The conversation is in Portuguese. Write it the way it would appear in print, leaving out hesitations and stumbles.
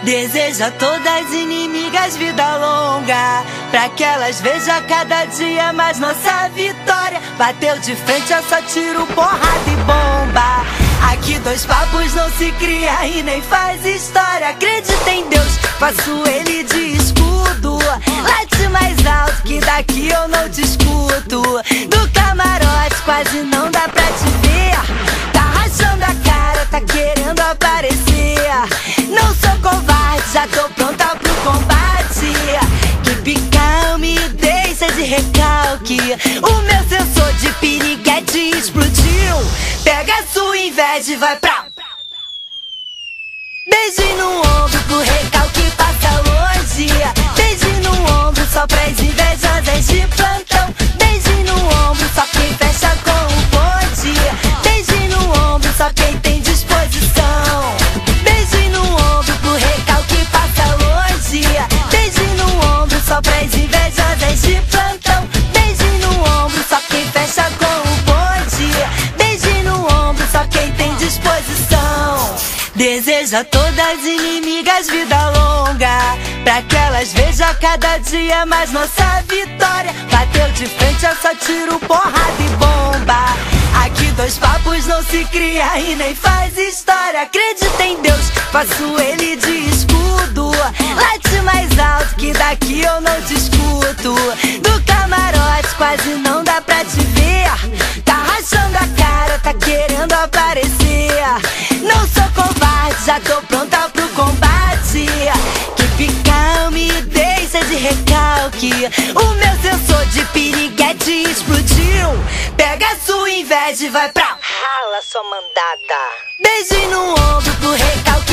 Deseja a todas as inimigas vida longa, pra que elas vejam cada dia mais nossa vitória. Bateu de frente, é só tiro, porrada e bomba. Aqui dois papos não se cria e nem faz história. Acredita em Deus, faço ele de escudo. Late mais alto que daqui eu não te escuto. Do camarote quase não dá pra te ver. Tá rachando a cara, tá querendo aparecer. Não sou covarde, já tô pronta pro combate. Keep calm e deixa de recalque. O meu sensor de piriguete explodiu. Pega a sua inveja e vai pra... Beijo no ombro pro recalque passa longe. Beijo no ombro só pras invejosas de plantão. Beijo no ombro só quem fecha com o bonde. Beijo no ombro só quem tem disposição. Beijo no ombro pro recalque passa longe. Beijo no ombro só pras invejosas de plantão. Beijo no ombro só quem fecha com o bonde. Beijo no ombro só quem tem disposição. Deseja a todas as inimigas vida longa, pra que elas vejam cada dia mais nossa vitória. Bateu de frente, é só tiro, porrada e bomba. Aqui dois papos não se cria e nem faz história. Acredita em Deus, faço ele de escudo. Late mais alto que daqui eu não te escuto. Do camarote quase não dá pra te ver. Tá rachando a cara, tá querendo aparecer. Não sou covarde, já tô pronta pro combate. Keep calm e deixa de recalque. O meu sensor de piriguete explodiu. Pega a sua inveja e vai pra... Rala, sua mandada. Beijo no ombro pro recalque